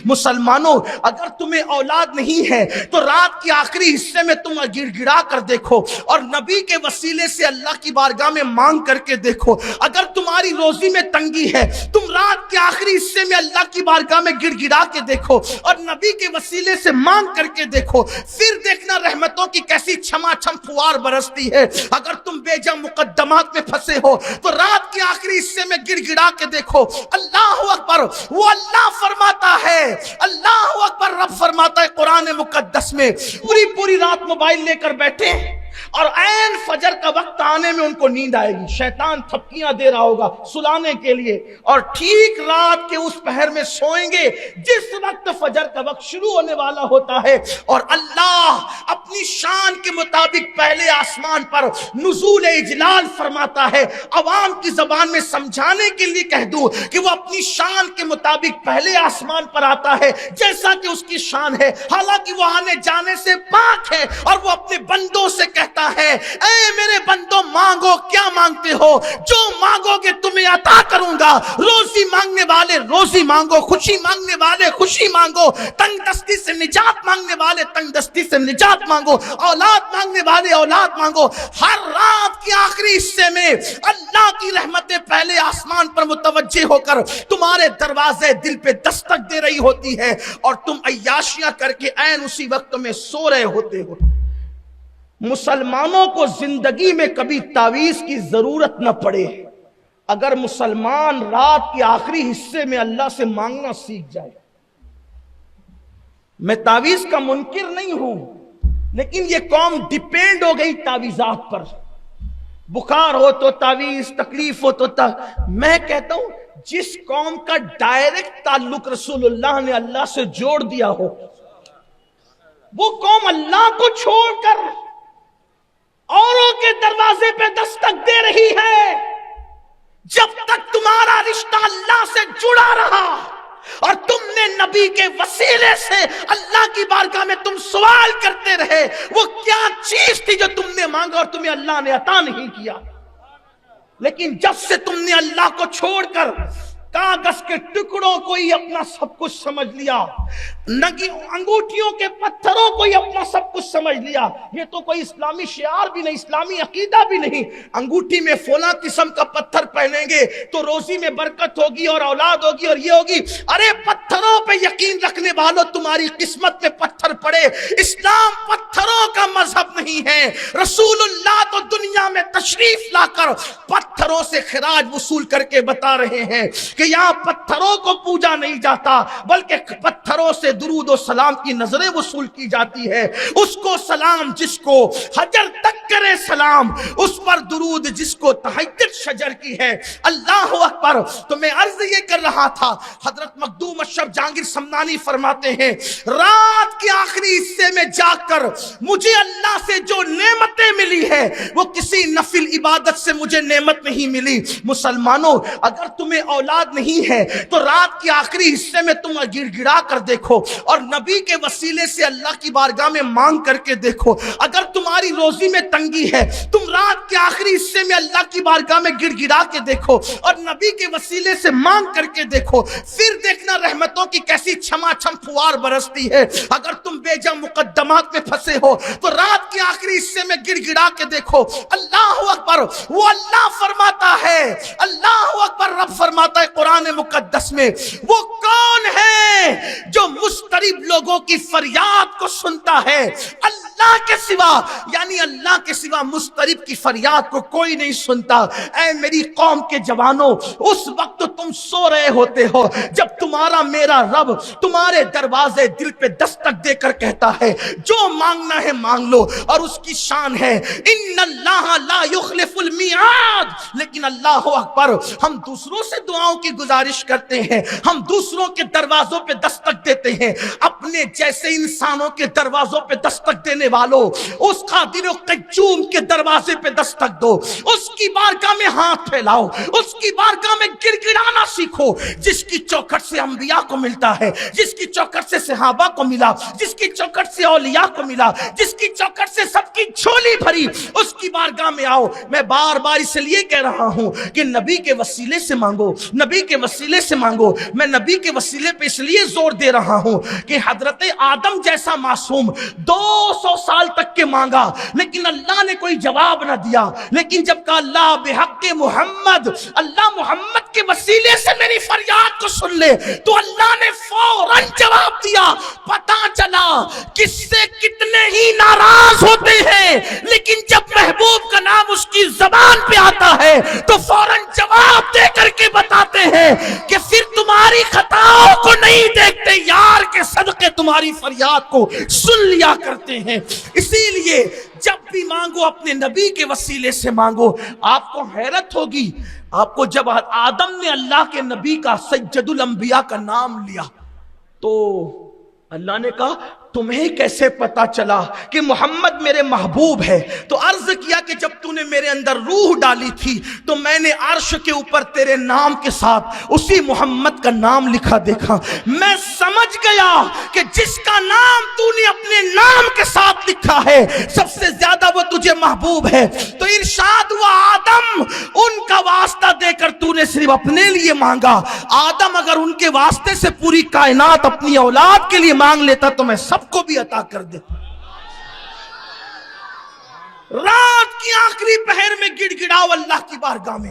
مسلمانوں اگر تمہیں اولاد نہیں ہے تو رات کے آخری حصے میں تم گڑ گڑا کر دیکھو اور نبی کے وسیلے سے اللہ کی بارگاہ میں مانگ کر کے دیکھو. اگر تمہاری روزی میں تنگی ہے تم رات کے آخری حصے میں اللہ کی بارگاہ میں گڑ گڑا کے دیکھو اور نبی کے وسیلے سے مانگ کر کے دیکھو, پھر دیکھنا رحمتوں کی کیسی چھما چھم فوار برستی ہے. اگر تم بے جا مقدمات میں پھنسے ہو تو رات کے آخری حصے میں گڑ گڑا کے دیکھو. اللہ اکبر, وہ اللہ فرماتا ہے, اللہ اکبر, رب فرماتا ہے قرآن مقدس میں, پوری رات موبائل لے کر بیٹھے اور عین فجر کا وقت آنے میں ان کو نیند آئے گی, شیطان تھپکیاں دے رہا ہوگا سلانے کے لیے, اور ٹھیک رات کے اس پہر میں سوئیں گے جس وقت فجر کا وقت شروع ہونے والا ہوتا ہے. اور اللہ اپنی شان کے مطابق پہلے آسمان پر نزول اجلال فرماتا ہے. عوام کی زبان میں سمجھانے کے لیے کہہ دوں کہ وہ اپنی شان کے مطابق پہلے آسمان پر آتا ہے جیسا کہ اس کی شان ہے, حالانکہ وہ آنے جانے سے پاک ہے, اور وہ اپنے بندوں سے کہتا ہے اے میرے بندوں مانگو, کیا مانگتے ہو, جو مانگو گے تمہیں عطا کروں گا. روزی مانگنے والے روزی مانگو, خوشی مانگنے والے خوشی مانگو, تنگ دستی سے نجات مانگنے والے تنگ دستی سے نجات مانگو, اولاد مانگنے والے اولاد مانگو. ہر رات کے آخری حصے میں اللہ کی رحمتیں پہلے آسمان پر متوجہ ہو کر تمہارے دروازے دل پہ دستک دے رہی ہوتی ہے اور تم عیاشیاں کر کے عین اسی وقت میں سو رہے ہوتے ہو. مسلمانوں کو زندگی میں کبھی تعویذ کی ضرورت نہ پڑے اگر مسلمان رات کے آخری حصے میں اللہ سے مانگنا سیکھ جائے. میں تعویذ کا منکر نہیں ہوں, لیکن یہ قوم ڈیپینڈ ہو گئی تعویذات پر. بخار ہو تو تعویذ, تکلیف ہو تو میں کہتا ہوں جس قوم کا ڈائریکٹ تعلق رسول اللہ نے اللہ سے جوڑ دیا ہو, وہ قوم اللہ کو چھوڑ کر اوروں کے دروازے پہ دستک دے رہی ہے. جب تک تمہارا رشتہ اللہ سے جڑا رہا اور تم نے نبی کے وسیلے سے اللہ کی بارگاہ میں تم سوال کرتے رہے, وہ کیا چیز تھی جو تم نے مانگا اور تمہیں اللہ نے عطا نہیں کیا. لیکن جب سے تم نے اللہ کو چھوڑ کر کاغذ کے ٹکڑوں کو ہی اپنا سب کچھ سمجھ لیا, انگوٹھیوں کے پتھروں کو ہی اپنا سب کچھ سمجھ لیا, یہ تو کوئی اسلامی شعار بھی نہیں, اسلامی عقیدہ بھی نہیں. انگوٹھی میں فلاں قسم کا پتھر پہنیں گے تو روزی میں برکت ہوگی اور اولاد ہوگی اور یہ ہوگی. ارے پتھروں پہ یقین رکھنے والوں, تمہاری قسمت میں پتھر پڑے. اسلام پتھروں کا مذہب نہیں ہے. رسول اللہ تو دنیا میں تشریف لا کر پتھروں سے خراج وصول کر کے بتا رہے ہیں کہ یہاں پتھروں کو پوجا نہیں جاتا, بلکہ پتھروں سے درود و سلام کی نظریں وصول کی جاتی ہے. اس کو سلام جس کو حجر تک کرے سلام, اس پر درود جس کو تہجد شجر کی ہے. اللہ اکبر. تو میں عرض یہ کر رہا تھا, حضرت مخدوم اشرف جہانگیر سمنانی فرماتے ہیں رات کے آخری حصے میں جا کر مجھے اللہ سے جو نعمتیں ملی ہے وہ کسی نفل عبادت سے مجھے نعمت نہیں ملی. مسلمانوں اگر تمہیں اولاد نہیں ہے تو رات کے آخری حصے میں تم گڑ گڑا کر دیکھو اور نبی کے وسیلے سے اللہ کی بارگاہ میں مانگ کر کے دیکھو. اگر تمہاری روزی میں تنگی ہے تم رات کے آخری حصے میں اللہ کی بارگاہ میں گڑ گڑا کے دیکھو اور نبی کے وسیلے سے مانگ کر کے دیکھو, پھر دیکھنا رحمتوں کی کیسی چھما چھم فوار برستی ہے. اگر تم بے جا مقدمات میں پھنسے ہو تو رات کے آخری حصے میں گڑ گڑا کے دیکھو. اللہ اکبر. وہ اللہ فرماتا ہے, اللہ اکبر, رب فرماتا ہے قرآن مقدس میں, وہ کون ہے جو مضطرب لوگوں کی فریاد کو سنتا ہے اللہ کے سوا, یعنی اللہ کے سوا مضطرب کی فریاد کو کوئی نہیں سنتا. اے میری قوم کے جوانوں, اس وقت تم سو رہے ہوتے ہو جب تمہارا میرا رب تمہارے دروازے دل پہ دستک دے کر کہتا ہے جو مانگنا ہے مانگ لو, اور اس کی شان ہے ان اللہ لا یخلف المیعاد. لیکن اللہ اکبر, ہم دوسروں سے دعاؤں کی گزارش کرتے ہیں, ہم دوسروں کے دروازوں پہ دستک دیتے ہیں, اپنے اپنے جیسے انسانوں کے دروازوں پہ دستک دینے والوں، اس قادر و قیوم کے دروازے پہ دستک دو، اس کی بارگاہ میں ہاتھ پھیلاؤ، اس کی بارگاہ میں گڑ گڑانا سیکھو، جس کی چوکھٹ سے انبیاء کو ملتا ہے، جس کی چوکھٹ سے صحابہ کو ملا، جس کی چوکھٹ سے اولیاء کو ملا، جس کی چوکھٹ سے سب کی جھولی بھری، اس کی بارگاہ میں آؤ۔ میں بار بار اس لیے کہہ رہا ہوں کہ نبی کے وسیلے سے مانگو، نبی کے وسیلے سے مانگو۔ میں نبی کے وسیلے پہ اس لیے زور دے رہا ہوں کہ حضرت آدم جیسا معصوم 200 سال تک کے مانگا لیکن اللہ نے کوئی جواب نہ دیا، لیکن جب کہا اللہ بحق محمد، اللہ محمد کے وسیلے سے میری فریاد کو سن لے، تو اللہ نے فوراً جواب دیا۔ پتا چلا کس سے کتنے ہی ناراض ہوتے ہیں، لیکن جب محبوب کا نام اس کی زبان پہ آتا ہے تو فوراً جواب دے کر کے بتاتے ہیں کہ پھر تمہاری خطاؤں کو نہیں دیکھتے، یار کے صدقے تمہاری فریاد کو سن لیا کرتے ہیں۔ اسی لیے جب بھی مانگو اپنے نبی کے وسیلے سے مانگو۔ آپ کو حیرت ہوگی، آپ کو جب آدم نے اللہ کے نبی کا سید الانبیاء کا نام لیا تو اللہ نے کہا تمہیں کیسے پتا چلا کہ محمد میرے محبوب ہے؟ تو عرض کیا کہ جب تو نے میرے اندر روح ڈالی تھی تو میں نے عرش کے اوپر تیرے نام کے ساتھ اسی محمد کا نام لکھا دیکھا، میں سمجھ گیا کہ جس کا نام تو نے اپنے نام کے ساتھ لکھا ہے سب سے زیادہ وہ تجھے محبوب ہے۔ تو ارشاد ہوا آدم ان کا واسطہ دے کر تو نے صرف اپنے لیے مانگا، آدم اگر ان کے واسطے سے پوری کائنات اپنی اولاد کے لیے مانگ لیتا تو میں سب کو بھی عطا کر دیتا۔ رات کی آخری پہر میں گڑ گڑاؤ اللہ کی بارگاہ میں۔